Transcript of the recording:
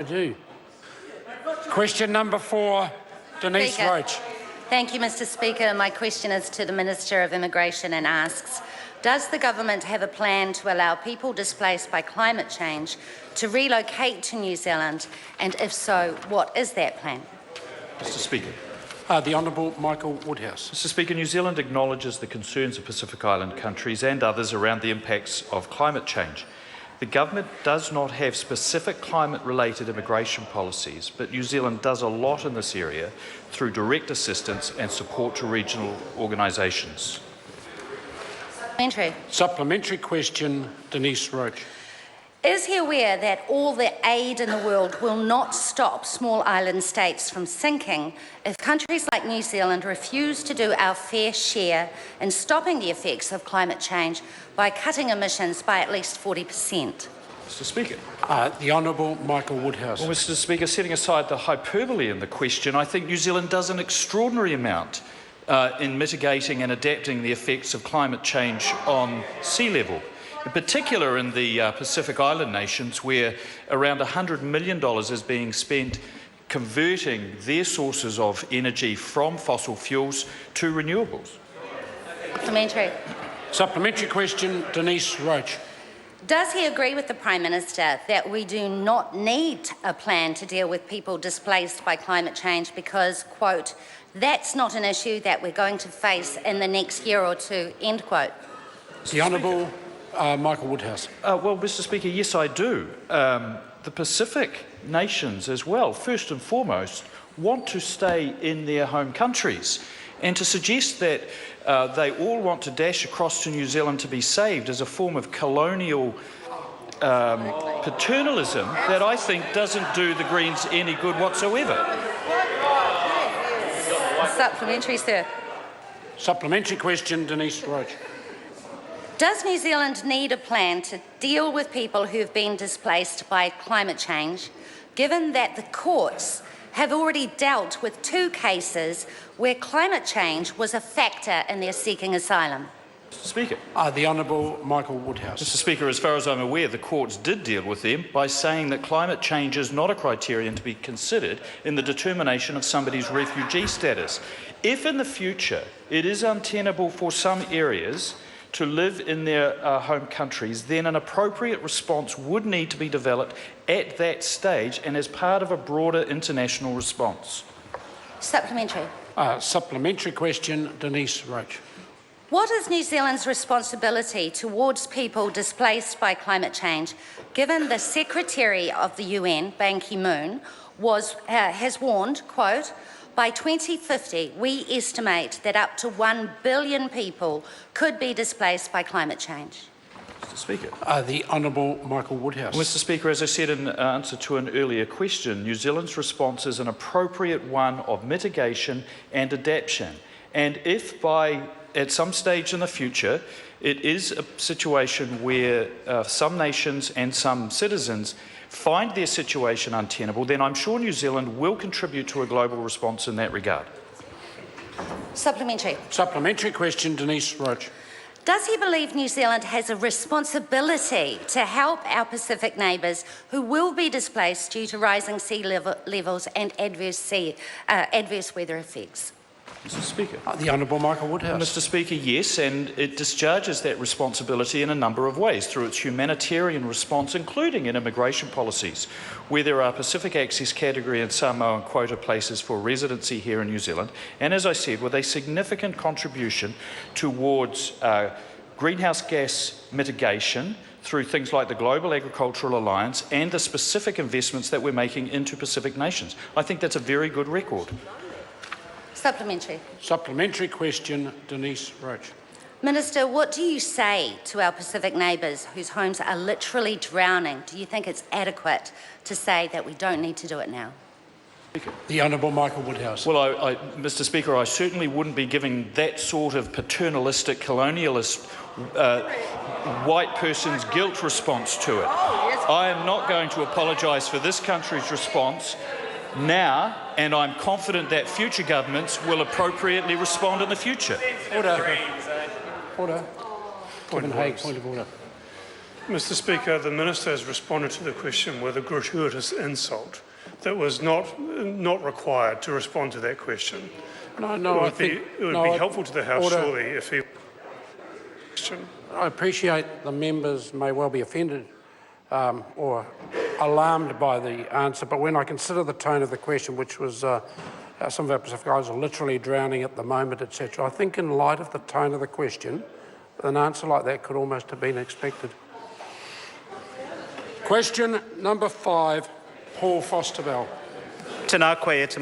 I do. Question number 4, Denise Roche. Thank you, Mr. Speaker. My question is to the Minister of Immigration and asks, does the government have a plan to allow people displaced by climate change to relocate to New Zealand? And if so, what is that plan? Mr. Speaker. The Honourable Michael Woodhouse. Mr. Speaker, New Zealand acknowledges the concerns of Pacific Island countries and others around the impacts of climate change. The government does not have specific climate-related immigration policies, but New Zealand does a lot in this area through direct assistance and support to regional organisations. Supplementary question, Denise Roche. Is he aware that all the aid in the world will not stop small island states from sinking if countries like New Zealand refuse to do our fair share in stopping the effects of climate change by cutting emissions by at least 40%? Mr. Speaker. The Honourable Michael Woodhouse. Well, Mr. Speaker, setting aside the hyperbole in the question, I think New Zealand does an extraordinary amount in mitigating and adapting the effects of climate change on sea level. In particular in the Pacific Island nations, where around $100 million is being spent converting their sources of energy from fossil fuels to renewables. Supplementary question, Denise Roche. Does he agree with the Prime Minister that we do not need a plan to deal with people displaced by climate change because, quote, that's not an issue that we're going to face in the next year or two, end quote? The Honourable Michael Woodhouse. Well, Mr. Speaker, yes, I do. The Pacific nations as well, first and foremost, want to stay in their home countries. And to suggest that they all want to dash across to New Zealand to be saved is a form of colonial paternalism that I think doesn't do the Greens any good whatsoever. Supplementary, sir. Supplementary question, Denise Roche. Does New Zealand need a plan to deal with people who have been displaced by climate change, given that the courts have already dealt with 2 cases where climate change was a factor in their seeking asylum? Mr. Speaker. The Honourable Michael Woodhouse. Mr. Speaker, as far as I'm aware, the courts did deal with them by saying that climate change is not a criterion to be considered in the determination of somebody's refugee status. If in the future it is untenable for some areas to live in their home countries, then an appropriate response would need to be developed at that stage and as part of a broader international response. Supplementary. Supplementary question, Denise Roche. What is New Zealand's responsibility towards people displaced by climate change, given the Secretary of the UN, Ban Ki-moon, has warned, quote, by 2050, we estimate that up to 1 billion people could be displaced by climate change? Mr. Speaker. The Honourable Michael Woodhouse. Mr. Speaker, as I said in answer to an earlier question, New Zealand's response is an appropriate one of mitigation and adaptation. And if at some stage in the future it is a situation where some nations and some citizens find their situation untenable, then I'm sure New Zealand will contribute to a global response in that regard. Supplementary. Supplementary question, Denise Roche. Does he believe New Zealand has a responsibility to help our Pacific neighbours who will be displaced due to rising sea levels and adverse weather effects? Mr. Speaker. The Honourable Michael Woodhouse. Mr. Speaker, yes, and it discharges that responsibility in a number of ways through its humanitarian response, including in immigration policies, where there are Pacific Access category and Samoa and quota places for residency here in New Zealand, and as I said, with a significant contribution towards greenhouse gas mitigation through things like the Global Agricultural Alliance and the specific investments that we're making into Pacific nations. I think that's a very good record. Supplementary. Supplementary question, Denise Roche. Minister, what do you say to our Pacific neighbours whose homes are literally drowning? Do you think it's adequate to say that we don't need to do it now? The Honourable Michael Woodhouse. Well, Mr. Speaker, I certainly wouldn't be giving that sort of paternalistic, colonialist, white person's guilt response to it. I am not going to apologise for this country's response now, and I'm confident that future governments will appropriately respond in the future. Order. Order. Point of order. Mr. Speaker, the Minister has responded to the question with a gratuitous insult that was not required to respond to that question. No, It would be helpful to the House, order. surely, if he... Question. I appreciate the members may well be offended or alarmed by the answer, but when I consider the tone of the question, which was some of our Pacific Islanders are literally drowning at the moment, etc., I think in light of the tone of the question, an answer like that could almost have been expected. Question number 5, Paul Fosterbell. Tēnā koe e te